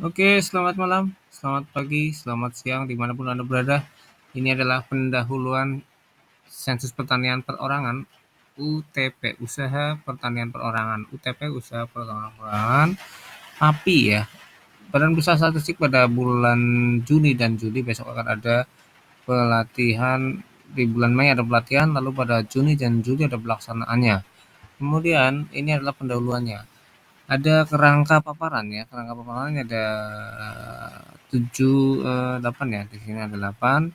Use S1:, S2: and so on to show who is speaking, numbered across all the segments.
S1: Oke, selamat malam, selamat pagi, selamat siang, dimanapun Anda berada. Ini adalah pendahuluan sensus pertanian perorangan UTP, Usaha Pertanian Perorangan. UTP, Usaha Pertanian Perorangan, API ya. Badan Pusat Statistik pada bulan Juni dan Juli besok akan ada pelatihan, di bulan Mei ada pelatihan, lalu pada Juni dan Juli ada pelaksanaannya. Kemudian ini adalah pendahuluannya. Ada kerangka paparan ya, kerangka paparannya ada 8 ya, di sini ada 8.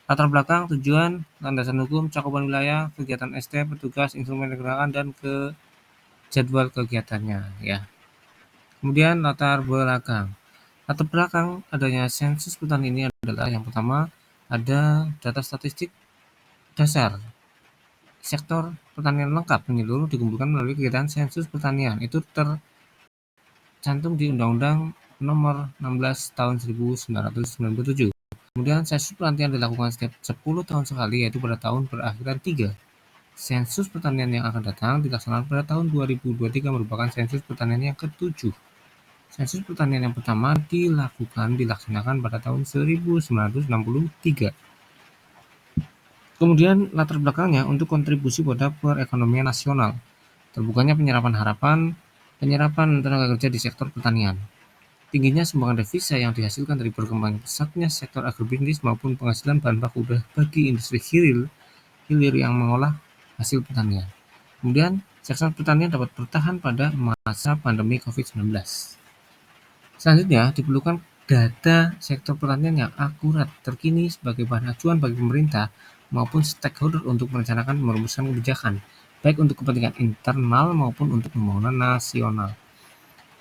S1: Latar belakang, tujuan, landasan hukum, cakupan wilayah, kegiatan ST, petugas, instrumen gerakan, dan ke jadwal kegiatannya ya. Kemudian latar belakang. Latar belakang adanya sensus petani ini adalah yang pertama ada data statistik dasar sektor pertanian lengkap menyeluruh dikumpulkan melalui kegiatan sensus pertanian. Itu tercantum di Undang-Undang Nomor 16 Tahun 1997. Kemudian sensus pertanian dilakukan setiap 10 tahun sekali, yaitu pada tahun berakhiran 3. Sensus pertanian yang akan datang dilaksanakan pada tahun 2023 merupakan sensus pertanian yang ke-7. Sensus pertanian yang pertama dilaksanakan pada tahun 1963. Kemudian latar belakangnya untuk kontribusi pada perekonomian nasional. Terbukanya penyerapan tenaga kerja di sektor pertanian. Tingginya sumbangan devisa yang dihasilkan dari berkembang pesatnya sektor agribisnis maupun penghasilan bahan baku bagi industri hilir yang mengolah hasil pertanian. Kemudian, sektor pertanian dapat bertahan pada masa pandemi COVID-19. Selanjutnya, diperlukan data sektor pertanian yang akurat, terkini sebagai bahan acuan bagi pemerintah maupun stakeholder untuk merencanakan merumuskan kebijakan, baik untuk kepentingan internal maupun untuk pembangunan nasional.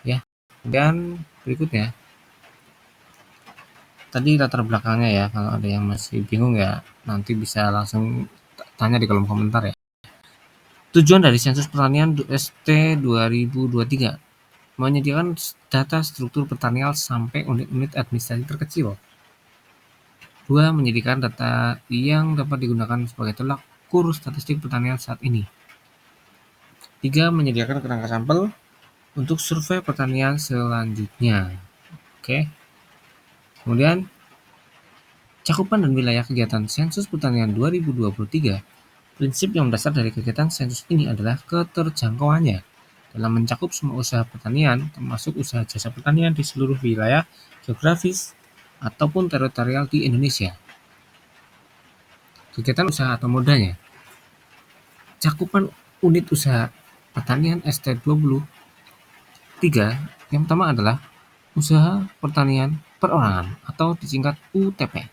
S1: Ya, dan berikutnya, tadi latar belakangnya ya, kalau ada yang masih bingung ya nanti bisa langsung tanya di kolom komentar ya. Tujuan dari sensus pertanian ST 2023 menyediakan data struktur pertanian sampai unit-unit administrasi terkecil. 2. Menyediakan data yang dapat digunakan sebagai tolak ukur statistik pertanian saat ini. 3. Menyediakan kerangka sampel untuk survei pertanian selanjutnya. Oke. Kemudian cakupan dan wilayah kegiatan sensus pertanian 2023. Prinsip yang mendasar dari kegiatan sensus ini adalah keterjangkauannya dalam mencakup semua usaha pertanian, termasuk usaha jasa pertanian di seluruh wilayah geografis ataupun teritorial di Indonesia. Kegiatan usaha atau modanya. Cakupan unit usaha pertanian ST23 yang pertama adalah usaha pertanian perorangan atau disingkat UTP.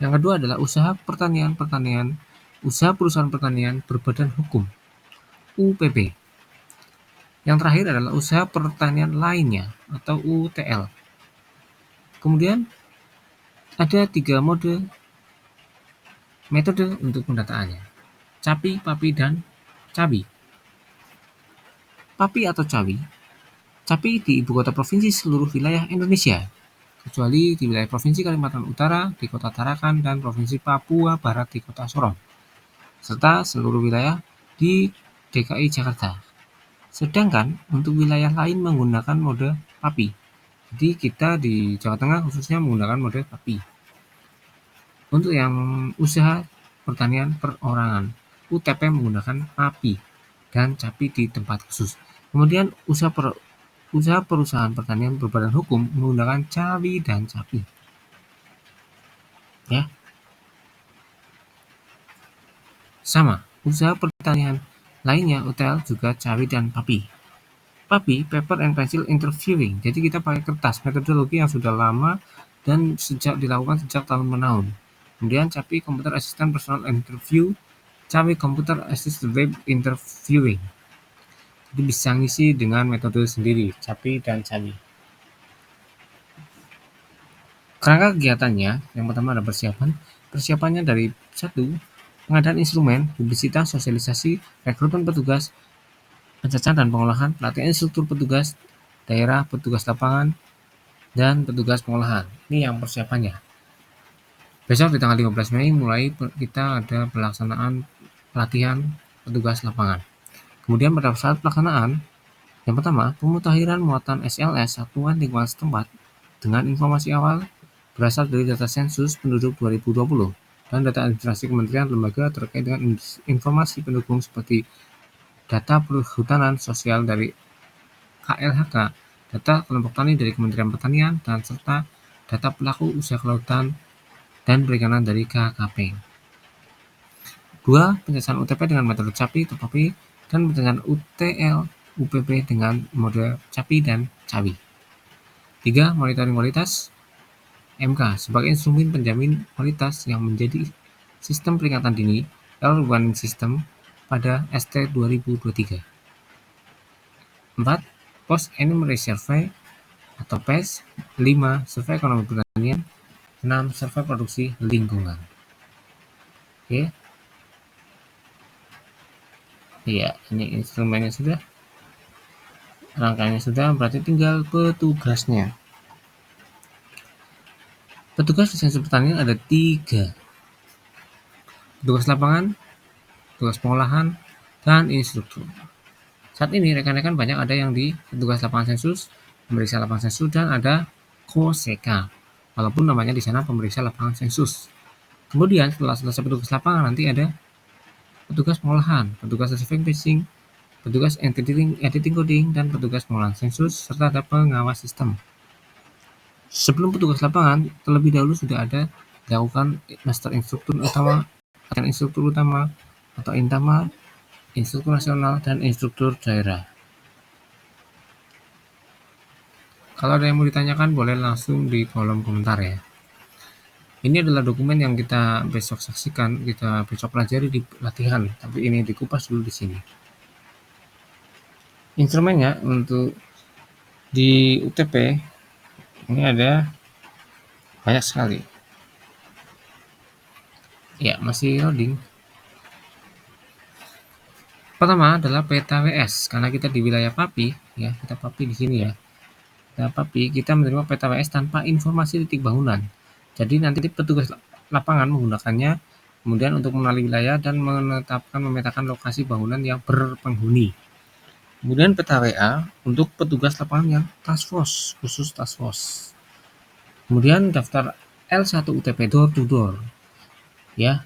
S1: Yang kedua adalah usaha perusahaan pertanian berbadan hukum, UPB. Yang terakhir adalah usaha pertanian lainnya atau UTL. Kemudian ada 3 metode untuk pendataannya: CAPI, PAPI, dan CABI. PAPI atau CAPI di ibu kota provinsi seluruh wilayah Indonesia, kecuali di wilayah Provinsi Kalimantan Utara di kota Tarakan dan Provinsi Papua Barat di kota Sorong, serta seluruh wilayah di DKI Jakarta. Sedangkan untuk wilayah lain menggunakan mode PAPI. Jadi kita di Jawa Tengah khususnya menggunakan mode PAPI. Untuk yang usaha pertanian perorangan, UTP menggunakan PAPI dan CAPI di tempat khusus. Kemudian usaha perusahaan pertanian berbadan hukum menggunakan CAWI dan CAPI. Ya. Sama, usaha pertanian lainnya UTL juga CAWI dan PAPI. PAPI, Paper and Pencil Interviewing. Jadi kita pakai kertas, metodologi yang sudah lama dan dilakukan sejak tahun-menahun. Kemudian CAPI, Computer Assistant Personal Interview, CAWI, Computer Assisted Web Interviewing. Jadi bisa ngisi dengan metode sendiri, CAPI dan CAWI. Kerangka kegiatannya, yang pertama ada persiapannya dari 1. Pengadaan instrumen, publisitas, sosialisasi, rekrutmen petugas, pencacahan dan pengolahan, pelatihan instruktur petugas daerah, petugas lapangan, dan petugas pengolahan. Ini yang persiapannya. Besok di tanggal 15 Mei mulai kita ada pelaksanaan pelatihan petugas lapangan. Kemudian pada saat pelaksanaan Yang pertama, pemutakhiran muatan SLS satuan lingkungan setempat dengan informasi awal berasal dari data sensus penduduk 2020 dan data administrasi kementerian lembaga terkait dengan informasi pendukung seperti data perhutanan sosial dari KLHK, data kelompok tani dari Kementerian Pertanian, dan serta data pelaku usaha kelautan dan perikanan dari KKP. 2. Pencacahan UTP dengan metode CAPI, TOPAPI, dan pencacahan UTL, UPP dengan model CAPI dan CAWI. 3. Monitoring kualitas MK sebagai instrumen penjamin kualitas yang menjadi sistem peringatan dini Early Warning System pada ST 2023. 4. Post Enumerate Survey atau PES. 5. Survei ekonomi pertanian. 6. Survei produksi lingkungan. Oke. Iya, ini instrumennya sudah, rangkaiannya sudah, berarti tinggal petugasnya. Petugas lisensi pertanian ada 3. Petugas lapangan, petugas pengolahan, dan instruktur. Saat ini rekan-rekan banyak ada yang di petugas lapangan sensus, pemeriksa lapangan sensus, dan ada KOSEKA, walaupun namanya di sana pemeriksa lapangan sensus. Kemudian setelah selesai petugas lapangan nanti ada petugas pengolahan, petugas receiving fishing, petugas editing coding, dan petugas pengolahan sensus, serta ada pengawas sistem. Sebelum petugas lapangan, terlebih dahulu sudah ada dilakukan master instruktur utama atau intama, instruktur nasional, dan instruktur daerah. Kalau ada yang mau ditanyakan boleh langsung di kolom komentar ya. Ini adalah dokumen yang kita besok saksikan, kita besok pelajari di latihan, tapi ini dikupas dulu di sini. Instrumennya untuk di UTP ini ada banyak sekali. Ya, masih loading. Pertama adalah peta WS, karena kita di wilayah PAPI, ya, kita PAPI di sini ya. Kita PAPI, kita menerima peta WS tanpa informasi titik bangunan. Jadi nanti petugas lapangan menggunakannya kemudian untuk mengenali wilayah dan memetakan lokasi bangunan yang berpenghuni. Kemudian peta WA untuk petugas lapangan yang task force, khusus task force. Kemudian daftar L1 UTP door to door. Ya,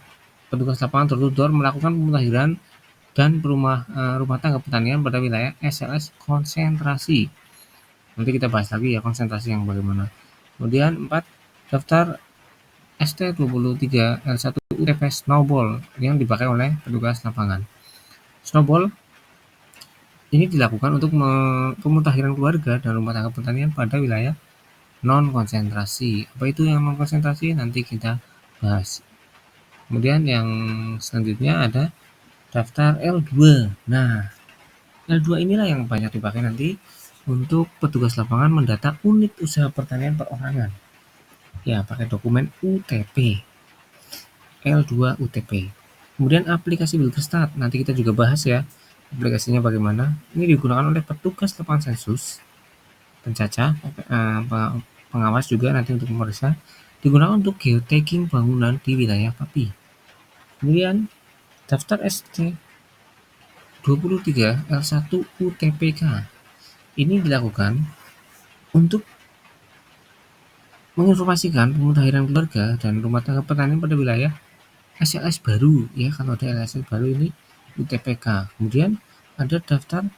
S1: petugas lapangan door to door melakukan pemutakhiran dan rumah tangga pertanian pada wilayah SLS konsentrasi. Nanti kita bahas lagi ya konsentrasi yang bagaimana. Kemudian 4. Daftar ST23 L1 UTP Snowball yang dipakai oleh petugas lapangan. Snowball ini dilakukan untuk pemutakhiran keluarga dan rumah tangga pertanian pada wilayah non-konsentrasi. Apa itu yang non-konsentrasi? Nanti kita bahas. Kemudian yang selanjutnya ada daftar L2. Nah, L2 inilah yang banyak dipakai nanti untuk petugas lapangan mendata unit usaha pertanian perorangan. Ya, pakai dokumen UTP. L2 UTP. Kemudian aplikasi Bilkestat, nanti kita juga bahas ya aplikasinya bagaimana. Ini digunakan oleh petugas lapangan sensus, pencacah, pengawas juga nanti untuk memeriksa. Digunakan untuk geotagging bangunan di wilayah PAPI. Kemudian daftar ST 23 L1 UTPK. Ini dilakukan untuk menginformasikan pemutakhiran keluarga dan rumah tangga petani pada wilayah SLS baru ya, kalau ada SLS baru ini UTPK. Kemudian ada daftar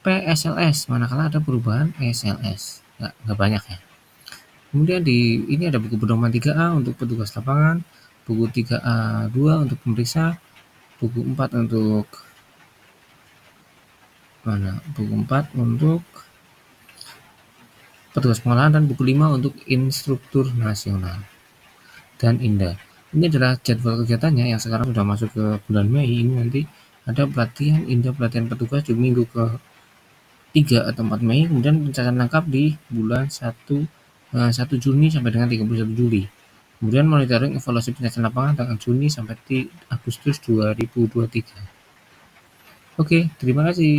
S1: PSLS manakala ada perubahan SLS. Nggak banyak ya. Kemudian ini ada buku pedoman 3A untuk petugas lapangan, buku 3A2 untuk pemeriksa, buku 4 untuk buku 4 untuk petugas pengolahan, dan buku 5 untuk instruktur nasional dan INDA. Ini adalah jadwal kegiatannya yang sekarang sudah masuk ke bulan Mei. Ini nanti ada pelatihan INDA, pelatihan petugas di minggu ke 3 atau 4 Mei, kemudian pencatatan lengkap di bulan 1 Juni sampai dengan 31 Juli. Kemudian monitoring evaluasi pencatatan lapangan tanggal Juni sampai Agustus 2023. Oke, terima kasih.